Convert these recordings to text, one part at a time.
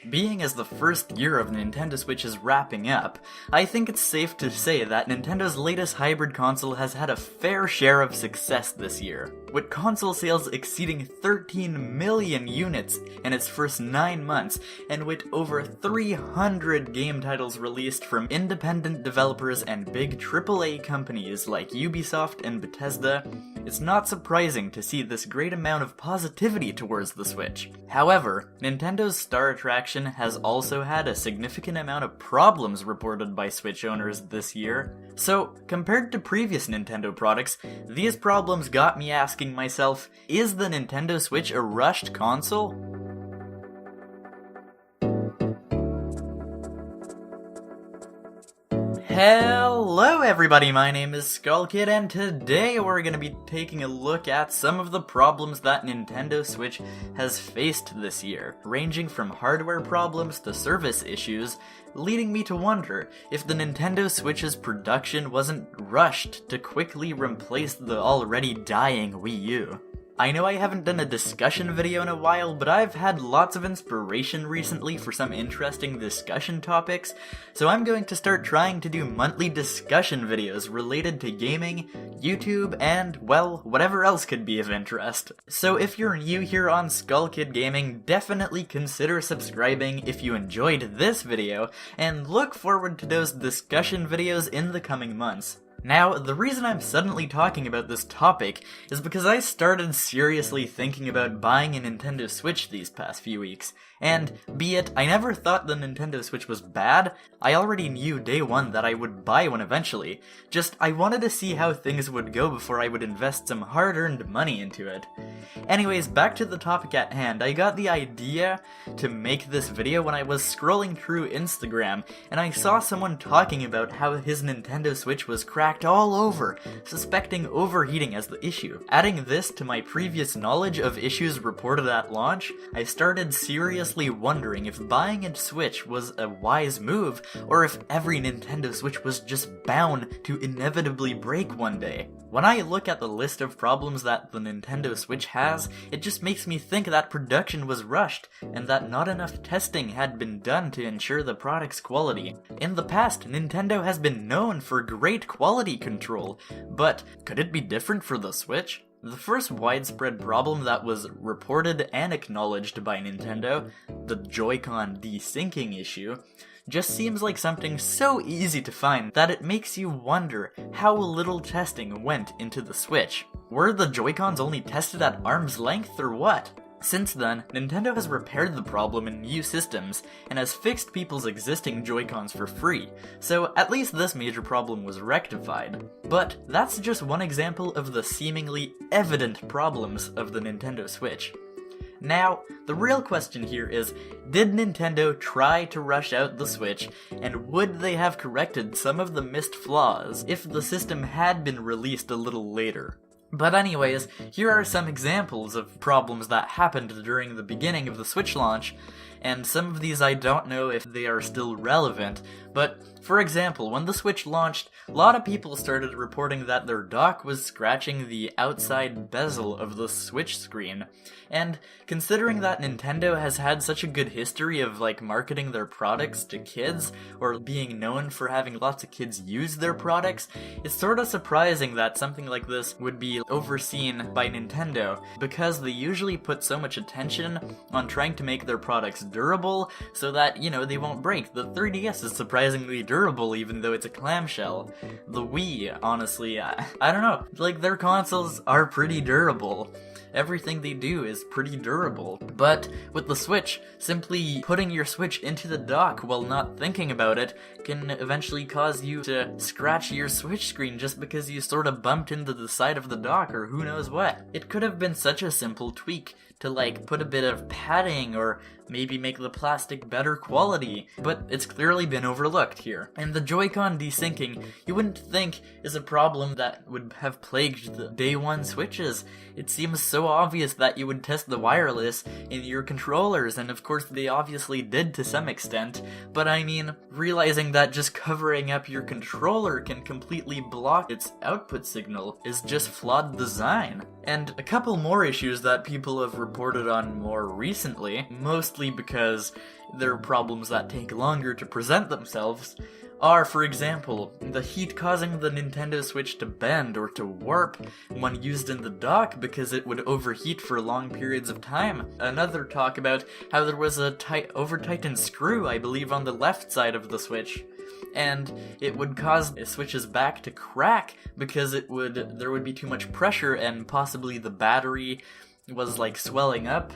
Being as the first year of Nintendo Switch is wrapping up, I think it's safe to say that Nintendo's latest hybrid console has had a fair share of success this year, with console sales exceeding 13 million units in its first 9 months, and with over 300 game titles released from independent developers and big AAA companies like Ubisoft and Bethesda. It's not surprising to see this great amount of positivity towards the Switch. However, Nintendo's star attraction has also had a significant amount of problems reported by Switch owners this year. So, compared to previous Nintendo products, these problems got me asking myself, is the Nintendo Switch a rushed console? Hello everybody, my name is Skullkid, and today we're going to be taking a look at some of the problems that Nintendo Switch has faced this year, ranging from hardware problems to service issues, leading me to wonder if the Nintendo Switch's production wasn't rushed to quickly replace the already dying Wii U. I know I haven't done a discussion video in a while, but I've had lots of inspiration recently for some interesting discussion topics, so I'm going to start trying to do monthly discussion videos related to gaming, YouTube, and, well, whatever else could be of interest. So if you're new here on Skullkid Gaming, definitely consider subscribing if you enjoyed this video, and look forward to those discussion videos in the coming months. Now, the reason I'm suddenly talking about this topic is because I started seriously thinking about buying a Nintendo Switch these past few weeks, and be it I never thought the Nintendo Switch was bad, I already knew day one that I would buy one eventually, just I wanted to see how things would go before I would invest some hard-earned money into it. Anyways, back to the topic at hand, I got the idea to make this video when I was scrolling through Instagram, and I saw someone talking about how his Nintendo Switch was cracked all over, suspecting overheating as the issue. Adding this to my previous knowledge of issues reported at launch, I started seriously wondering if buying a Switch was a wise move, or if every Nintendo Switch was just bound to inevitably break one day. When I look at the list of problems that the Nintendo Switch has, it just makes me think that production was rushed, and that not enough testing had been done to ensure the product's quality. In the past, Nintendo has been known for great quality control, but could it be different for the Switch? The first widespread problem that was reported and acknowledged by Nintendo, the Joy-Con desyncing issue, just seems like something so easy to find that it makes you wonder how little testing went into the Switch. Were the Joy-Cons only tested at arm's length or what? Since then, Nintendo has repaired the problem in new systems, and has fixed people's existing Joy-Cons for free, so at least this major problem was rectified. But that's just one example of the seemingly evident problems of the Nintendo Switch. Now, the real question here is, did Nintendo try to rush out the Switch, and would they have corrected some of the missed flaws if the system had been released a little later? But anyways, here are some examples of problems that happened during the beginning of the Switch launch, and some of these I don't know if they are still relevant, but for example, when the Switch launched, a lot of people started reporting that their dock was scratching the outside bezel of the Switch screen, and considering that Nintendo has had such a good history of marketing their products to kids, or being known for having lots of kids use their products, it's sort of surprising that something like this would be overseen by Nintendo, because they usually put so much attention on trying to make their products durable so that, they won't break. The 3DS is surprisingly durable even though it's a clamshell. The Wii, honestly, I don't know, their consoles are pretty durable. Everything they do is pretty durable. But with the Switch, simply putting your Switch into the dock while not thinking about it can eventually cause you to scratch your Switch screen just because you sort of bumped into the side of the dock or who knows what. It could have been such a simple tweak to put a bit of padding or maybe make the plastic better quality, but it's clearly been overlooked here. And the Joy-Con desyncing, you wouldn't think is a problem that would have plagued the day one Switches. It seems so so obvious that you would test the wireless in your controllers, and of course they obviously did to some extent, but I mean, realizing that just covering up your controller can completely block its output signal is just flawed design. And a couple more issues that people have reported on more recently, mostly because they're problems that take longer to present themselves, are, for example, the heat causing the Nintendo Switch to bend or to warp when used in the dock because it would overheat for long periods of time. Another talk about how there was a over-tightened screw, I believe, on the left side of the Switch, and it would cause the Switch's back to crack because there would be too much pressure and possibly the battery was like swelling up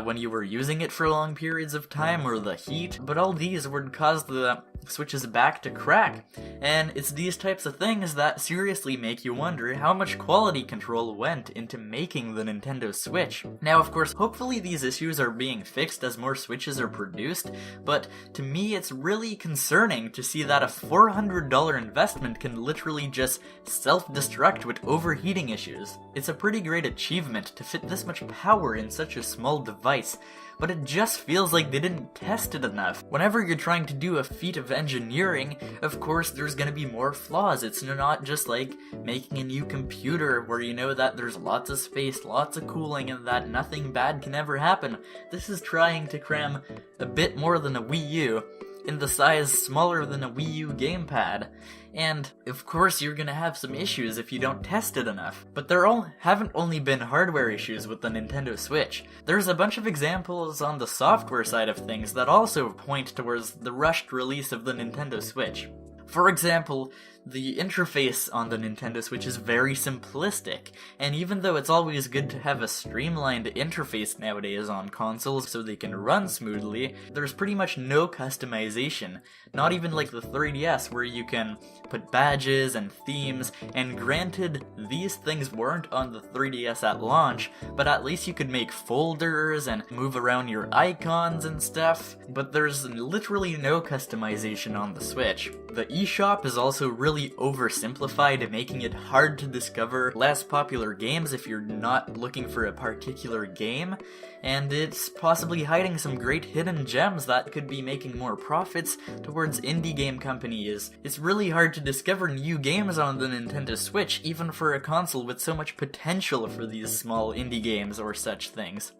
when you were using it for long periods of time, or the heat, but all these would cause the Switch's back to crack, and it's these types of things that seriously make you wonder how much quality control went into making the Nintendo Switch. Now, of course, hopefully these issues are being fixed as more Switches are produced, but to me it's really concerning to see that a $400 investment can literally just self-destruct with overheating issues. It's a pretty great achievement to fit this much power in such a small device, but it just feels like they didn't test it enough. Whenever you're trying to do a feat of engineering, of course there's gonna be more flaws. It's not just like making a new computer where you know that there's lots of space, lots of cooling, and that nothing bad can ever happen. This is trying to cram a bit more than a Wii U in the size smaller than a Wii U gamepad. And, of course, you're gonna have some issues if you don't test it enough. But there haven't only been hardware issues with the Nintendo Switch. There's a bunch of examples on the software side of things that also point towards the rushed release of the Nintendo Switch. For example, the interface on the Nintendo Switch is very simplistic, and even though it's always good to have a streamlined interface nowadays on consoles so they can run smoothly, there's pretty much no customization. Not even like the 3DS where you can put badges and themes, and granted, these things weren't on the 3DS at launch, but at least you could make folders and move around your icons and stuff, but there's literally no customization on the Switch. The eShop is also really oversimplified, making it hard to discover less popular games if you're not looking for a particular game, and it's possibly hiding some great hidden gems that could be making more profits towards indie game companies. It's really hard to discover new games on the Nintendo Switch, even for a console with so much potential for these small indie games or such things.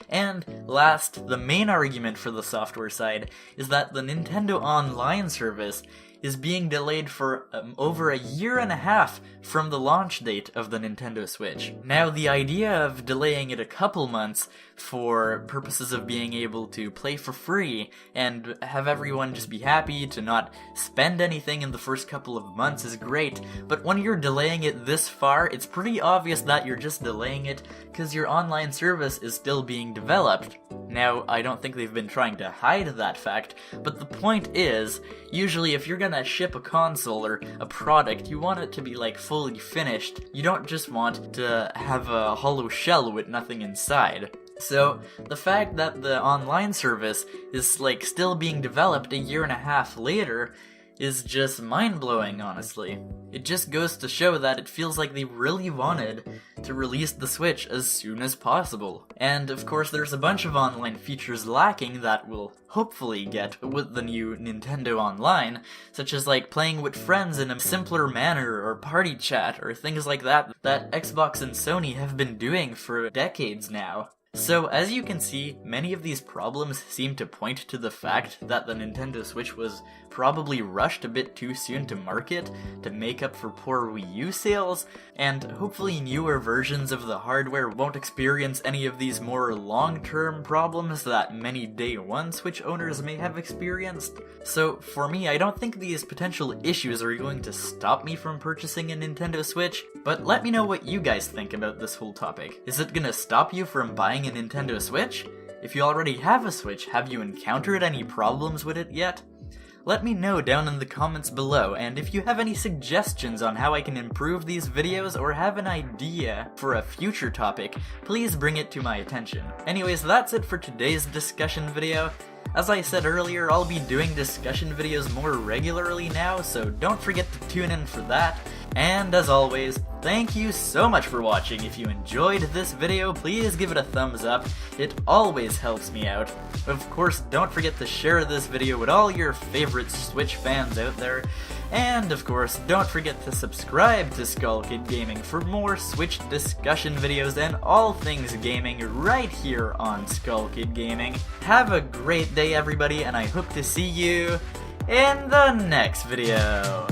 And last, the main argument for the software side is that the Nintendo Online service is being delayed for over a year and a half from the launch date of the Nintendo Switch. Now, the idea of delaying it a couple months for purposes of being able to play for free and have everyone just be happy to not spend anything in the first couple of months is great, but when you're delaying it this far, it's pretty obvious that you're just delaying it because your online service is still being developed. Now, I don't think they've been trying to hide that fact, but the point is, usually if you're gonna ship a console or a product, you want it to be like fully finished. You don't just want to have a hollow shell with nothing inside. So, the fact that the online service is like still being developed a year and a half later is just mind-blowing, honestly. It just goes to show that it feels like they really wanted to release the Switch as soon as possible. And of course there's a bunch of online features lacking that we'll hopefully get with the new Nintendo Online, such as like playing with friends in a simpler manner, or party chat, or things like that Xbox and Sony have been doing for decades now. So, as you can see, many of these problems seem to point to the fact that the Nintendo Switch was probably rushed a bit too soon to market to make up for poor Wii U sales, and hopefully newer versions of the hardware won't experience any of these more long-term problems that many Day 1 Switch owners may have experienced. So, for me, I don't think these potential issues are going to stop me from purchasing a Nintendo Switch, but let me know what you guys think about this whole topic. Is it gonna stop you from buying a Nintendo Switch? If you already have a Switch, have you encountered any problems with it yet? Let me know down in the comments below, and if you have any suggestions on how I can improve these videos or have an idea for a future topic, please bring it to my attention. Anyways, that's it for today's discussion video. As I said earlier, I'll be doing discussion videos more regularly now, so don't forget to tune in for that. And as always, thank you so much for watching. If you enjoyed this video, please give it a thumbs up. It always helps me out. Of course, don't forget to share this video with all your favorite Switch fans out there. And of course, don't forget to subscribe to Skullkid Gaming for more Switch discussion videos and all things gaming right here on Skullkid Gaming. Have a great day everybody, and I hope to see you in the next video.